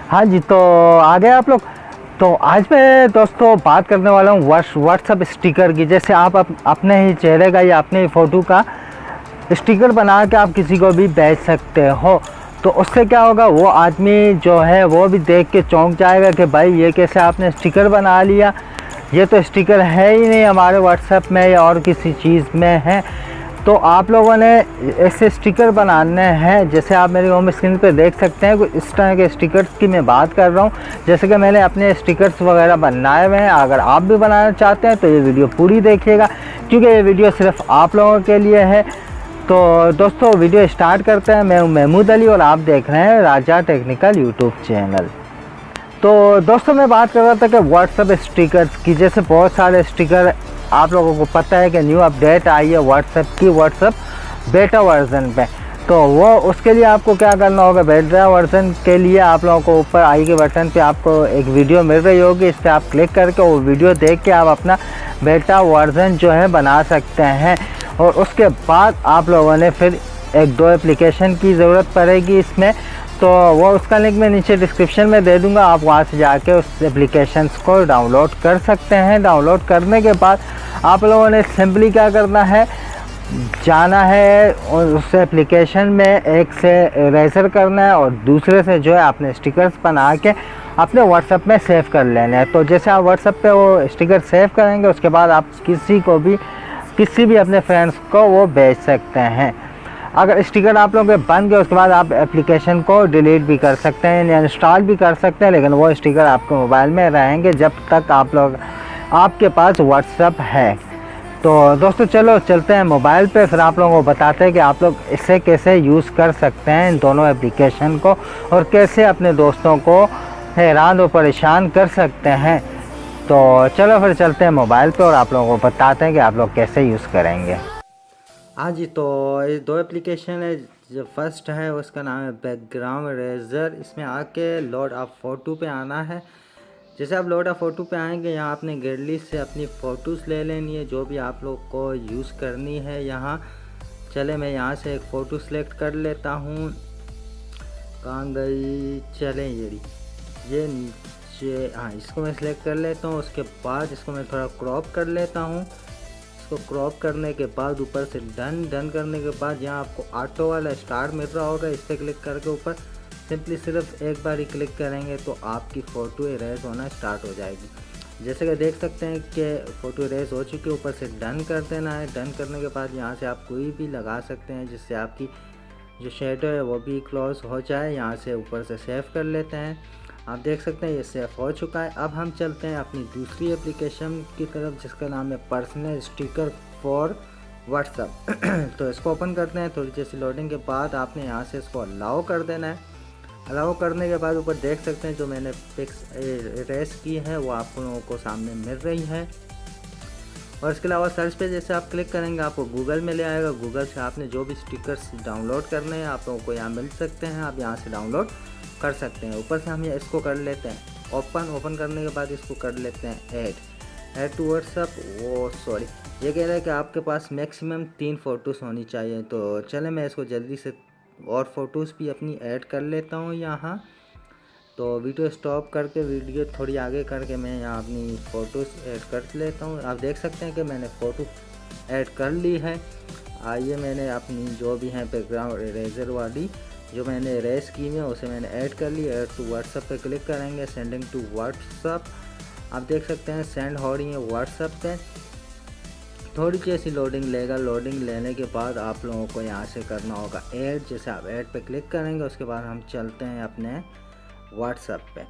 हाँ जी, तो आ गए आप लोग। तो आज मैं दोस्तों बात करने वाला हूँ व्हाट्सअप स्टिकर की। जैसे आप अपने ही चेहरे का या अपने ही फ़ोटो का स्टिकर बना के आप किसी को भी भेज सकते हो। तो उससे क्या होगा, वो आदमी जो है वो भी देख के चौंक जाएगा कि भाई ये कैसे आपने स्टिकर बना लिया, ये तो स्टिकर है ही नहीं हमारे व्हाट्सएप में या और किसी चीज़ में है। तो आप लोगों ने ऐसे स्टिकर बनाने हैं, जैसे आप मेरी होम स्क्रीन पे देख सकते हैं। इस तरह के स्टिकर्स की मैं बात कर रहा हूँ। जैसे कि मैंने अपने स्टिकर्स वगैरह बनाए हुए हैं। अगर आप भी बनाना चाहते हैं तो ये वीडियो पूरी देखिएगा, क्योंकि ये वीडियो सिर्फ आप लोगों के लिए है। तो दोस्तों वीडियो स्टार्ट करते हैं। मैं हूं महमूद अली और आप देख रहे हैं राजा टेक्निकल यूट्यूब चैनल। तो दोस्तों मैं बात कर रहा था कि व्हाट्सअप स्टिकर्स की। जैसे बहुत सारे स्टिकर आप लोगों को पता है कि न्यू अपडेट आई है व्हाट्सएप की, व्हाट्सएप बेटा वर्जन पे। तो वो उसके लिए आपको क्या करना होगा, बेटा वर्जन के लिए आप लोगों को ऊपर आई के बटन पे आपको एक वीडियो मिल रही होगी, इस पर आप क्लिक करके वो वीडियो देख के आप अपना बेटा वर्जन जो है बना सकते हैं। और उसके बाद आप लोगों ने फिर एक दो एप्लीकेशन की ज़रूरत पड़ेगी इसमें। तो वो उसका लिंक मैं नीचे डिस्क्रिप्शन में दे दूंगा, आप वहाँ से जाके उस एप्लीकेशंस को डाउनलोड कर सकते हैं। डाउनलोड करने के बाद आप लोगों ने सिंपली क्या करना है, जाना है और उस एप्लीकेशन में एक से इरेजर करना है और दूसरे से जो है अपने स्टिकर्स बना के अपने व्हाट्सएप में सेव कर लेना है। तो जैसे आप व्हाट्सएप पे वो स्टिकर सेव करेंगे, उसके बाद आप किसी भी अपने फ्रेंड्स को वो भेज सकते हैं। अगर स्टिकर आप लोगों के बन गए, उसके बाद आप एप्लीकेशन को डिलीट भी कर सकते हैं या इंस्टॉल भी कर सकते हैं, लेकिन वो स्टिकर आपके मोबाइल में रहेंगे जब तक आपके पास व्हाट्सएप है। तो दोस्तों चलो चलते हैं मोबाइल पे, फिर आप लोगों को बताते हैं कि आप लोग इसे कैसे यूज़ कर सकते हैं इन दोनों एप्लीकेशन को, और कैसे अपने दोस्तों को हैरान और परेशान कर सकते हैं। तो चलो फिर चलते हैं मोबाइल पे और आप लोगों को बताते हैं कि आप लोग कैसे यूज़ करेंगे। हाँ जी, तो ये दो एप्लीकेशन है। जो फर्स्ट है उसका नाम है बैकग्राउंड इरेजर। इसमें आके लोड अ फोटो पे आना है। जैसे आप लोड अ फोटो पे आएंगे, यहाँ आपने गैलरी से अपनी फ़ोटोज़ ले लेनी है जो भी आप लोग को यूज़ करनी है। यहाँ चले मैं यहाँ से एक फ़ोटो सेलेक्ट कर लेता हूँ। कहाँ गई, चलें ये नीचे, हाँ इसको मैं सिलेक्ट कर लेता हूँ। उसके बाद इसको मैं थोड़ा क्रॉप कर लेता हूँ। इसको क्रॉप करने के बाद ऊपर से डन करने के बाद यहाँ आपको ऑटो वाला स्टार मिल रहा होगा, इस पर क्लिक करके ऊपर सिंपली सिर्फ एक बार ही क्लिक करेंगे तो आपकी फ़ोटो इरेज होना स्टार्ट हो जाएगी। जैसे कि देख सकते हैं कि फ़ोटो इरेज हो चुकी है। ऊपर से डन कर देना है। डन करने के बाद यहाँ से आप कोई भी लगा सकते हैं जिससे आपकी जो शेडो है वो भी क्लोज हो जाए। यहाँ से ऊपर से सेव कर लेते हैं। आप देख सकते हैं ये सेव हो चुका है। अब हम चलते हैं अपनी दूसरी एप्लीकेशन की तरफ, जिसका नाम है पर्सनल स्टिकर फॉर व्हाट्सएप। तो इसको ओपन करते हैं। थोड़ी जैसी लोडिंग के बाद आपने यहाँ से इसको अलाउ कर देना है। अलाउ करने के बाद ऊपर देख सकते हैं जो मैंने पिक्स इरेज की है वो आप लोगों को सामने मिल रही है। और इसके अलावा सर्च पे जैसे आप क्लिक करेंगे आपको गूगल में ले आएगा। गूगल से आपने जो भी स्टिकर्स डाउनलोड करने हैं आप लोगों को यहाँ मिल सकते हैं, आप यहाँ से डाउनलोड कर सकते हैं। ऊपर से हम ये इसको कर लेते हैं ओपन करने के बाद इसको कर लेते हैं ऐड टू व्हाट्सअप। वो सॉरी, ये कह रहा है कि आपके पास मैक्सिमम 3 फ़ोटोज़ होनी चाहिए। तो चले मैं इसको जल्दी से और फ़ोटोज़ भी अपनी ऐड कर लेता हूँ यहाँ। तो वीडियो स्टॉप करके वीडियो थोड़ी आगे करके मैं यहाँ अपनी फ़ोटोज़ ऐड कर लेता हूँ। आप देख सकते हैं कि मैंने फ़ोटो ऐड कर ली है। आइए मैंने अपनी जो भी है बैकग्राउंड इरेजर वाली जो मैंने इरेज की है उसे मैंने ऐड कर ली। ऐड टू व्हाट्सअप पे क्लिक करेंगे, सेंडिंग टू व्हाट्सअप। आप देख सकते हैं सेंड हो रही है व्हाट्सअप पे। थोड़ी सी ऐसी लोडिंग लेगा। लोडिंग लेने के बाद आप लोगों को यहाँ से करना होगा ऐड। जैसे आप ऐड पे क्लिक करेंगे उसके बाद हम चलते हैं अपने व्हाट्सएप पे।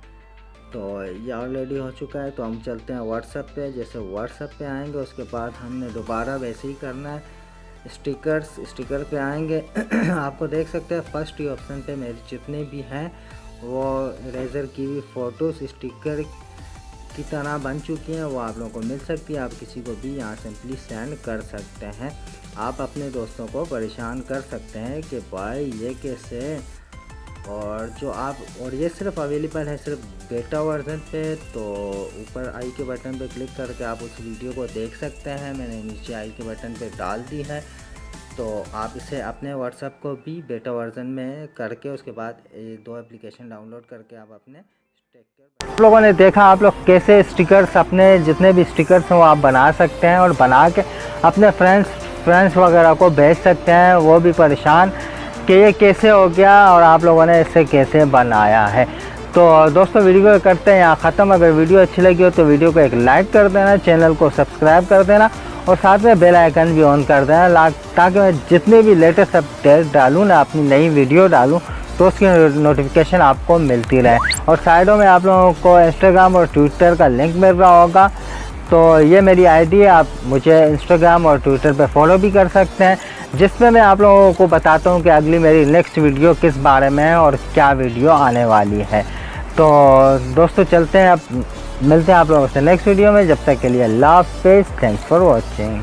तो ये ऑलरेडी हो चुका है, तो हम चलते हैं व्हाट्सएप पे। जैसे व्हाट्सएप पे आएंगे उसके बाद हमने दोबारा वैसे ही करना है। स्टिकर पे आएंगे। आपको देख सकते हैं फर्स्ट ही ऑप्शन पे मेरे जितने भी हैं वो इरेजर की भी फ़ोटोज़ स्टिकर की तरह बन चुकी हैं, वो आप लोगों को मिल सकती है। आप किसी को भी यहाँ सिंपली सेंड कर सकते हैं। आप अपने दोस्तों को परेशान कर सकते हैं कि भाई ये कैसे, और ये सिर्फ अवेलेबल है सिर्फ बेटा वर्जन पे। तो ऊपर आई के बटन पे क्लिक करके आप उस वीडियो को देख सकते हैं। मैंने नीचे आई के बटन पे डाल दी है। तो आप इसे अपने व्हाट्सएप को भी बेटा वर्जन में करके उसके बाद ये 2 एप्लीकेशन डाउनलोड करके आप अपने स्टिकर, आप लोगों ने देखा आप लोग कैसे स्टिकर्स अपने जितने भी स्टिकर्स हैं वो आप बना सकते हैं और बना के अपने फ्रेंड्स वगैरह को भेज सकते हैं। वो भी परेशान कि ये कैसे हो गया और आप लोगों ने इसे कैसे बनाया है। तो दोस्तों वीडियो करते हैं यहाँ ख़त्म। अगर वीडियो अच्छी लगी हो तो वीडियो को एक लाइक कर देना, चैनल को सब्सक्राइब कर देना और साथ में बेल आइकन भी ऑन कर देना ताकि मैं जितने भी लेटेस्ट अपडेट डालूँ ना, अपनी नई वीडियो डालूँ तो उसकी नोटिफिकेशन आपको मिलती रहे। और साइडों में आप लोगों को इंस्टाग्राम और ट्विटर का लिंक मिल रहा होगा। तो ये मेरी आईडी है, आप मुझे इंस्टाग्राम और ट्विटर पे फॉलो भी कर सकते हैं, जिसमें मैं आप लोगों को बताता हूँ कि अगली मेरी नेक्स्ट वीडियो किस बारे में है और क्या वीडियो आने वाली है। तो दोस्तों चलते हैं, अब मिलते हैं आप लोगों से नेक्स्ट वीडियो में। जब तक के लिए अल्लाह हाफ़िज़, थैंक्स फॉर वॉचिंग।